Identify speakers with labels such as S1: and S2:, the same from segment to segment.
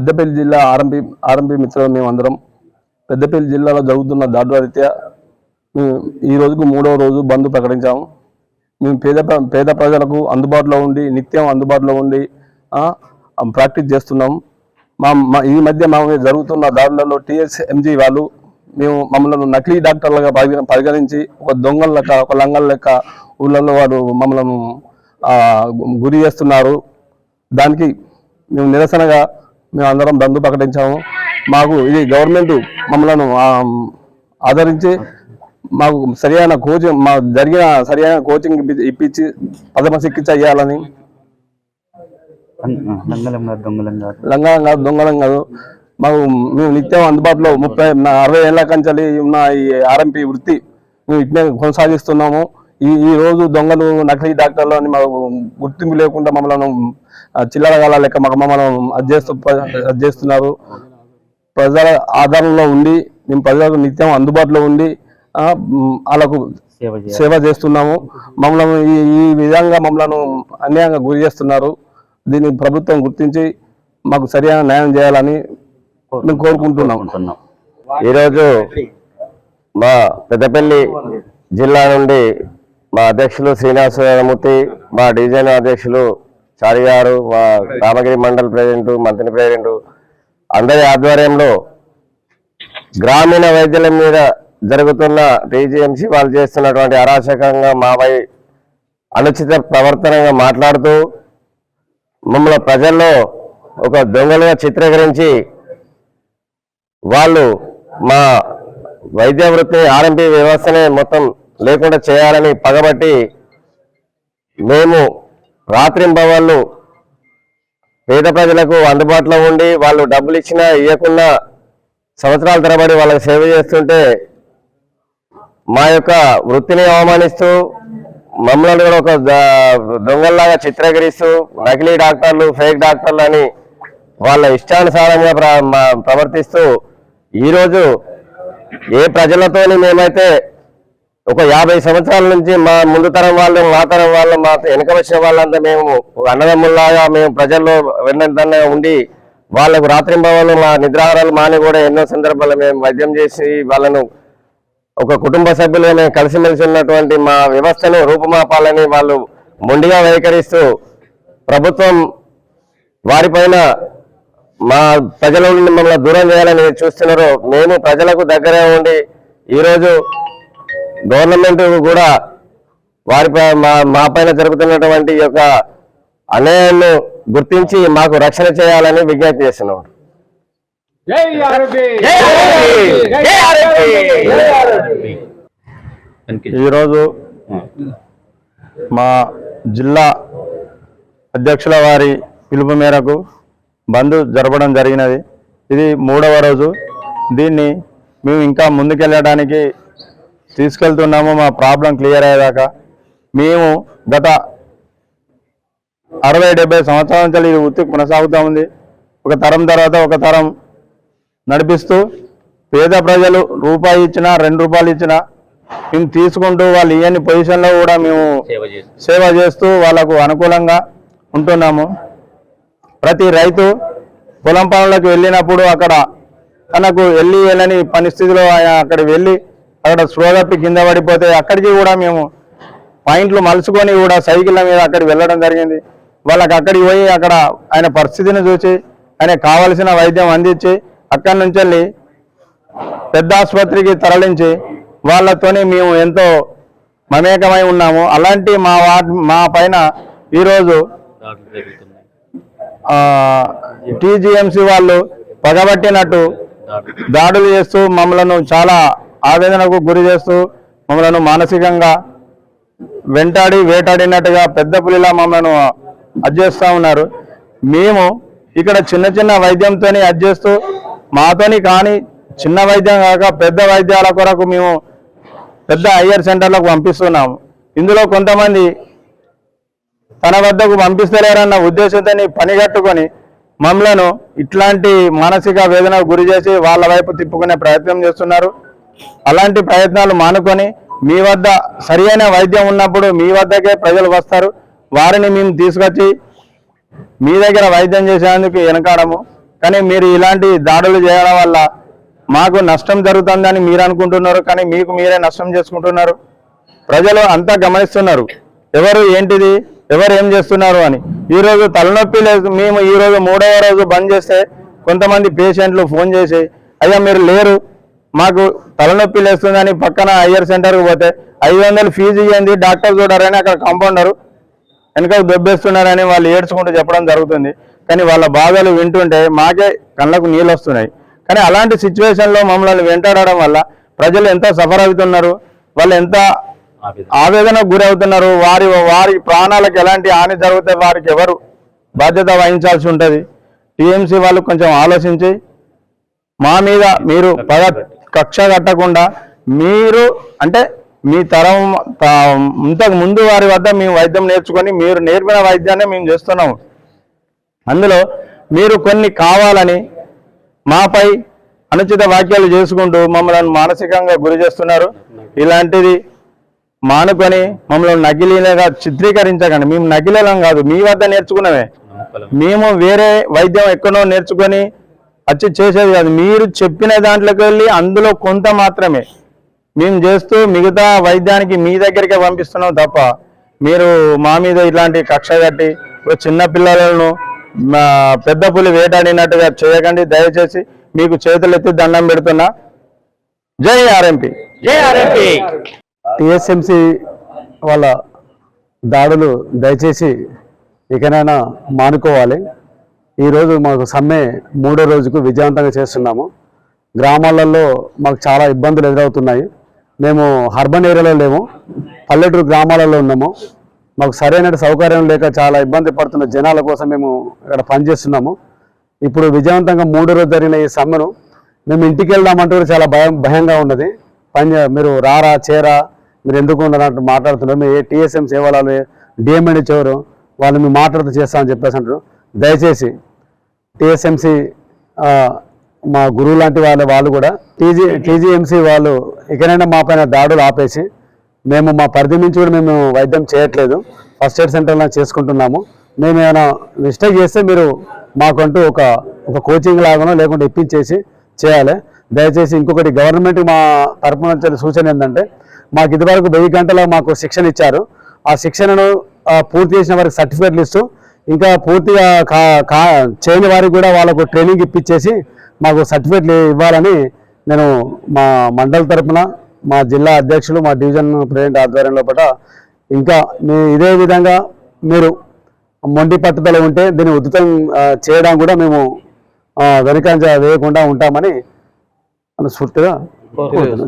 S1: పెద్దపల్లి జిల్లా ఆర్ఎంపీ మిత్రులు మేమందరం పెద్దపల్లి జిల్లాలో జరుగుతున్న దాడుల రీత్యా మేము ఈ రోజుకు 3వ రోజు బంద్ ప్రకటించాము. మేము పేద ప్రజలకు అందుబాటులో ఉండి నిత్యం అందుబాటులో ఉండి ప్రాక్టీస్ చేస్తున్నాము. ఈ మధ్య మా జరుగుతున్న దాడులలో టీఎస్ఎంజీ వాళ్ళు మమ్మల్ని నకిలీ డాక్టర్లుగా పరిగణించి ఒక దొంగల లెక్క ఒక లంగల లెక్క ఊళ్ళల్లో వారు మమ్మల్ని గురి చేస్తున్నారు. దానికి మేము నిరసనగా మేము అందరం బంద్ ప్రకటించాము. మాకు ఇది గవర్నమెంట్ మమ్మల్ని ఆదరించి మాకు సరైన కోచింగ్ జరిగిన సరైన కోచింగ్ ఇప్పించి ప్రథమ చికిత్స చేయాలని. దొంగలం కాదు, మాకు మేము నిత్యం అందుబాటులో 60 ఏళ్ల కంచెలి ఉన్న ఈ ఆర్ఎంపీ వృత్తి మేము ఇట్నే కొనసాగిస్తున్నాము. ఈ రోజు దొంగలు నకిలీ డాక్టర్లు అని మాకు గుర్తింపు లేకుండా మమ్మల్ని చిల్లరగాల లెక్క మమ్మల్ని అది చేస్తున్నారు. ప్రజల ఆధారంలో ఉండి మేము ప్రజలకు నిత్యం అందుబాటులో ఉండి వాళ్ళకు సేవ చేస్తున్నాము. మమ్మల్ని ఈ విధంగా మమ్మల్ని అన్యాయంగా గురి చేస్తున్నారు. దీన్ని ప్రభుత్వం గుర్తించి మాకు సరైన న్యాయం చేయాలని మేము కోరుకుంటున్నాం.
S2: ఈరోజు మా పెద్దపల్లి జిల్లా నుండి మా అధ్యక్షులు శ్రీనివాసమూర్తి, మా డివిజన్ అధ్యక్షులు చారి గారు, మా రామగిరి మండల్ ప్రెసిడెంట్, మంత్రి ప్రెసిడెంట్ అందరి ఆధ్వర్యంలో గ్రామీణ వైద్యుల మీద జరుగుతున్న టీజీఎంసీ వాళ్ళు చేస్తున్నటువంటి అరాచకంగా మాపై అనుచిత ప్రవర్తనగా మాట్లాడుతూ మమ్మల్ని ప్రజల్లో ఒక దొంగలుగా చిత్రీకరించి వాళ్ళు మా వైద్య వృత్తి ఆర్ఎంపీ వ్యవస్థనే మొత్తం లేకుండా చేయాలని పగబట్టి మేము రాత్రింబవళ్ళు పేద ప్రజలకు అందుబాటులో ఉండి వాళ్ళు డబ్బులు ఇచ్చినా ఇవ్వకుండా సంవత్సరాల తరబడి వాళ్ళకి సేవ చేస్తుంటే మా యొక్క వృత్తిని అవమానిస్తూ మమ్మల్ని కూడా ఒక దొంగల్లాగా చిత్రీకరిస్తూ నకిలీ డాక్టర్లు ఫేక్ డాక్టర్లు అని వాళ్ళ ఇష్టానుసారంగా ప్రవర్తిస్తూ ఈరోజు ఏ ప్రజలతోని మేమైతే ఒక 50 సంవత్సరాల నుంచి మా ముందు తరం వాళ్ళు మా తరం వాళ్ళు మా వెనక వచ్చిన వాళ్ళంతా మేము అన్నదమ్ముల్లాగా మేము ప్రజల్లో వెన్నంతగా ఉండి వాళ్ళకు రాత్రింబవళ్ళు మా నిద్రాహారాలు మాని కూడా ఎన్నో సందర్భాల్లో మేము వైద్యం చేసి వాళ్ళను ఒక కుటుంబ సభ్యులుగా మేము కలిసిమెలిసి ఉన్నటువంటి మా వ్యవస్థను రూపుమాపాలని వాళ్ళు మొండిగా వైఖరిస్తూ ప్రభుత్వం వారిపైన మా ప్రజల నుండి మమ్మల్ని దూరం చేయాలని చూస్తున్నారు. మేము ప్రజలకు దగ్గరే ఉండి ఈరోజు గవర్నమెంట్ కూడా వారిపై మా పైన జరుగుతున్నటువంటి యొక్క అన్యాయాన్ని గుర్తించి మాకు రక్షణ చేయాలని విజ్ఞప్తి చేస్తున్నాం.
S1: ఈరోజు మా జిల్లా అధ్యక్షుల వారి పిలుపు మేరకు బంద్ జరపడం జరిగినది. ఇది 3వ రోజు. దీన్ని మేము ఇంకా ముందుకెళ్ళడానికి తీసుకెళ్తున్నాము. మా ప్రాబ్లం క్లియర్ అయ్యేదాకా మేము గత 60-70 సంవత్సరాల నుంచి ఇది వృత్తి కొనసాగుతూ ఉంది. ఒక తరం తర్వాత ఒక తరం నడిపిస్తూ పేద ప్రజలు రూపాయి ఇచ్చినా 2 రూపాయలు ఇచ్చినా మేము తీసుకుంటూ వాళ్ళు ఇవన్నీ పొజిషన్లో కూడా మేము సేవ చేస్తూ వాళ్ళకు అనుకూలంగా ఉంటున్నాము. ప్రతి రైతు పొలం పనులకు వెళ్ళినప్పుడు అక్కడ తనకు వెళ్ళని పరిస్థితిలో అక్కడ వెళ్ళి అక్కడ స్లోగప్పి కింద పడిపోతే అక్కడికి కూడా మేము పాయింట్లు మలుచుకొని కూడా సైకిళ్ళ మీద అక్కడికి వెళ్ళడం జరిగింది. వాళ్ళకి అక్కడికి పోయి అక్కడ ఆయన పరిస్థితిని చూసి ఆయన కావలసిన వైద్యం అందించి అక్కడి నుంచి వెళ్ళి పెద్ద ఆసుపత్రికి తరలించి వాళ్ళతోని మేము ఎంతో మమేకమై ఉన్నాము. అలాంటి మా పైన ఈరోజు టీజీఎంసీ వాళ్ళు పగబట్టినట్టు దాడులు చేస్తూ మమ్మలను చాలా ఆవేదనకు గురి చేస్తూ మమ్మలను మానసికంగా వేటాడినట్టుగా పెద్ద పులిలా మమ్మల్ని అడ్జేస్తూ ఉన్నారు. మేము ఇక్కడ చిన్న వైద్యంతో అడ్జేస్తూ మాతోని కానీ చిన్న వైద్యం కాక పెద్ద వైద్యాల కొరకు మేము పెద్ద హయ్యర్ సెంటర్లకు పంపిస్తున్నాము. ఇందులో కొంతమంది తన వద్దకు పంపిస్తలేరన్న ఉద్దేశంతో పనిగట్టుకొని మమ్మలను ఇట్లాంటి మానసిక వేదనకు గురి చేసి వాళ్ళ వైపు తిప్పుకునే ప్రయత్నం చేస్తున్నారు. అలాంటి ప్రయత్నాలు మానుకొని మీ వద్ద సరైన వైద్యం ఉన్నప్పుడు మీ వద్దకే ప్రజలు వస్తారు. వారిని మేము తీసుకొచ్చి మీ దగ్గర వైద్యం చేసేందుకు వెనకాడము. కానీ మీరు ఇలాంటి దాడులు చేయడం వల్ల మాకు నష్టం జరుగుతుందని మీరు అనుకుంటున్నారు, కానీ మీకు మీరే నష్టం చేసుకుంటున్నారు. ప్రజలు అంతా గమనిస్తున్నారు ఎవరు ఏంటిది, ఎవరు ఏం చేస్తున్నారు అని. ఈరోజు తలనొప్పి లేదు, మేము ఈరోజు 3వ రోజు బంద్ చేస్తే కొంతమంది పేషెంట్లు ఫోన్ చేసి అయ్యా మీరు లేరు, మాకు తలనొప్పి లేస్తుందని పక్కన హయ్యర్ సెంటర్కి పోతే 500 ఫీజు ఇవ్వండి, డాక్టర్ చూడారని అక్కడ కాంపౌండరు వెనక దొబ్బేస్తున్నారని వాళ్ళు ఏడ్చుకుంటూ చెప్పడం జరుగుతుంది. కానీ వాళ్ళ బాధలు వింటుంటే మాకే కళ్ళకు నీళ్ళు వస్తున్నాయి. కానీ అలాంటి సిచ్యువేషన్లో మమ్మల్ని వెంటాడడం వల్ల ప్రజలు ఎంత సఫర్ అవుతున్నారు, వాళ్ళు ఎంత ఆవేదనకు గురవుతున్నారు. వారి ప్రాణాలకు ఎలాంటి హాని జరిగితే వారికి ఎవరు బాధ్యత వహించాల్సి ఉంటుంది. టీఎంసీ వాళ్ళు కొంచెం ఆలోచించి మా మీద మీరు కక్ష కట్టకుండా మీరు అంటే మీ తరం ఇంతకు ముందు వారి వద్ద మేము వైద్యం నేర్చుకొని మీరు నేర్పిన వైద్యాన్ని మేము చేస్తున్నాము. అందులో మీరు కొన్ని కావాలని మాపై అనుచిత వ్యాఖ్యలు చేసుకుంటూ మమ్మల్ని మానసికంగా గురి చేస్తున్నారు. ఇలాంటిది మానుకొని మమ్మల్ని నకిలీలుగా చిత్రీకరించకండి. మేము నకిలీలం కాదు, మీ వద్ద నేర్చుకున్నవే. మేము వేరే వైద్యం ఎక్కడో నేర్చుకొని వచ్చి చేసేది కాదు. మీరు చెప్పిన దాంట్లోకి వెళ్ళి అందులో కొంత మాత్రమే మేము చేస్తూ మిగతా వైద్యానికి మీ దగ్గరికే పంపిస్తున్నాం తప్ప మీరు మా మీద ఇలాంటి కక్ష కట్టి చిన్న పిల్లలను పెద్ద పులి వేటాడినట్టుగా చేయకండి. దయచేసి మీకు చేతులు ఎత్తి దండం పెడుతున్నా. జై ఆర్ఎంపీ.
S2: జై ఆర్ఎంపీ.
S3: టీఎస్ఎంసీ వాళ్ళ దాడులు దయచేసి ఇకనైనా మానుకోవాలి. ఈరోజు మాకు సమ్మె 3వ రోజుకు విజయవంతంగా చేస్తున్నాము. గ్రామాలలో మాకు చాలా ఇబ్బందులు ఎదురవుతున్నాయి. మేము అర్బన్ ఏరియాలో లేము, పల్లెటూరు గ్రామాలలో ఉన్నాము. మాకు సరైన సౌకర్యం లేక చాలా ఇబ్బంది పడుతున్న జనాల కోసం మేము ఇక్కడ పనిచేస్తున్నాము. ఇప్పుడు విజయవంతంగా 3వ రోజు జరిగిన ఈ సమ్మెను మేము ఇంటికి వెళ్దామంటూ చాలా భయంగా ఉన్నది. మీరు రారా చేరా, మీరు ఎందుకు ఉండరంటూ మాట్లాడుతున్నారు. మీరు టీఎస్ఎం సేవలు డిఎంఎండ్ ఇచ్చేవారు వాళ్ళు మేము మాట్లాడుతూ చేస్తామని చెప్పేసి అంటారు. దయచేసి టీఎస్ఎంసీ మా గురువు లాంటి వాళ్ళు కూడా టీజీఎంసీ వాళ్ళు ఇకనైనా మా పైన దాడులు ఆపేసి మేము మా పరిధి నుంచి కూడా మేము వైద్యం చేయట్లేదు, ఫస్ట్ ఎయిడ్ సెంటర్లో చేసుకుంటున్నాము. మేము ఏమైనా మిస్టేక్ చేస్తే మీరు మాకంటూ ఒక కోచింగ్ లాగానో లేకుంటే ఇప్పించేసి చేయాలి. దయచేసి ఇంకొకటి గవర్నమెంట్ మా తరపున నుంచి సూచన ఏంటంటే మాకు ఇదివరకు 1000 గంటల మాకు శిక్షణ ఇచ్చారు. ఆ శిక్షణను పూర్తి చేసిన వారికి సర్టిఫికేట్లు ఇస్తూ ఇంకా పూర్తిగా చేయని వారికి కూడా వాళ్ళకు ట్రైనింగ్ ఇప్పించేసి మాకు సర్టిఫికేట్లు ఇవ్వాలని నేను మా మండల తరపున మా జిల్లా అధ్యక్షులు మా డివిజన్ ప్రెసిడెంట్ ఆధ్వర్యంలో పట ఇంకా ఇదే విధంగా మీరు మొండి పట్టుదల ఉంటే దీన్ని ఉద్ధృతం చేయడం కూడా మేము వెనుకంజ వేయకుండా ఉంటామని స్ఫూర్తిగా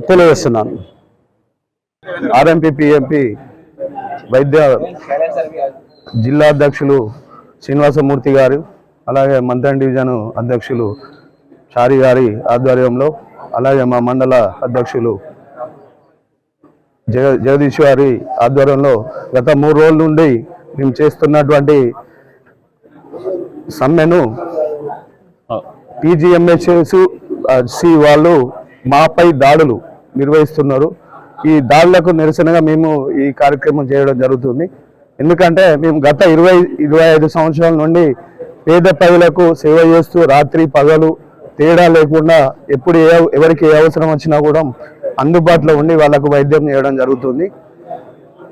S3: తెలియజేస్తున్నాను.
S1: ఆర్ఎంపీ పిఎంపీ వైద్య జిల్లా అధ్యక్షులు శ్రీనివాసమూర్తి గారు, అలాగే మంత్రి డివిజన్ అధ్యక్షులు చారి గారి ఆధ్వర్యంలో, అలాగే మా మండల అధ్యక్షులు జగదీష్ గారి ఆధ్వర్యంలో గత 3 రోజుల నుండి మేము చేస్తున్నటువంటి సమ్మెను టీజీఎంహెచ్సి వాళ్ళు మాపై దాడులు నిర్వహిస్తున్నారు. ఈ దాడులకు నిరసనగా మేము ఈ కార్యక్రమం చేయడం జరుగుతుంది. ఎందుకంటే మేము గత 20-25 సంవత్సరాల నుండి పేద ప్రజలకు సేవ చేస్తూ రాత్రి పగలు తేడా లేకుండా ఎప్పుడు ఎవరికి ఏ అవసరం వచ్చినా కూడా అందుబాటులో ఉండి వాళ్ళకు వైద్యం చేయడం జరుగుతుంది.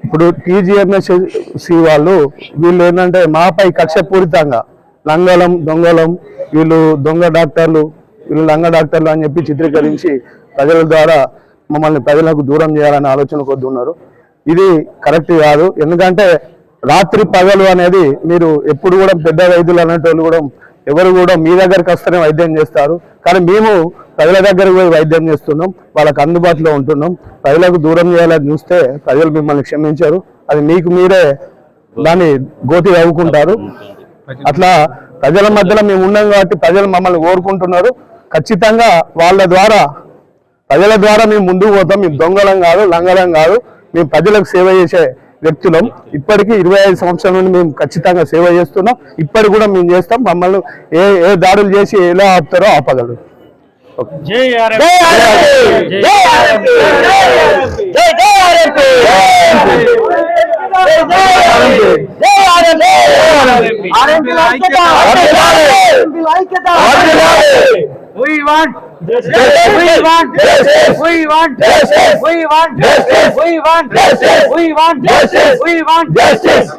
S1: ఇప్పుడు టీజీఎంహెచ్సి వీళ్ళు ఏంటంటే మాపై కక్షపూరితంగా దొంగలం వీళ్ళు దొంగ డాక్టర్లు, వీళ్ళు లంగ డాక్టర్లు అని చెప్పి చిత్రీకరించి ప్రజల ద్వారా మమ్మల్ని ప్రజలకు దూరం చేయాలనే ఆలోచన కొద్ది ఉన్నారు. ఇది కరెక్ట్ కాదు. ఎందుకంటే రాత్రి పగలు అనేది మీరు ఎప్పుడు కూడా పెద్ద వైద్యులు అనేటోళ్ళు కూడా ఎవరు కూడా మీ దగ్గరికి వస్తేనే వైద్యం చేస్తారు. కానీ మేము ప్రజల దగ్గరకు పోయి వైద్యం చేస్తున్నాం, వాళ్ళకు అందుబాటులో ఉంటున్నాం. ప్రజలకు దూరం చేయాలని చూస్తే ప్రజలు మిమ్మల్ని క్షమించారు. అది మీకు మీరే దాన్ని గోతి అవ్వుకుంటారు. అట్లా ప్రజల మధ్యలో మేము ఉన్నాం కాబట్టి ప్రజలు మమ్మల్ని కోరుకుంటున్నారు. ఖచ్చితంగా ప్రజల ద్వారా మేము ముందుకు పోతాం. మేము దొంగలం కాదు, లంగలం కాదు, మేము ప్రజలకు సేవ చేసే వ్యక్తులం. ఇప్పటికీ 25 సంవత్సరాల నుండి మేము ఖచ్చితంగా సేవ చేస్తున్నాం. ఇప్పటికి కూడా మేము చేస్తాం. మమ్మల్ని ఏ దాడులు చేసి ఎలా ఆపుతారో ఆపగలరు.
S2: జై
S4: ఐక్యత.
S5: We want justice. We want justice. We want justice. We want justice. We want justice. We want justice. We want justice.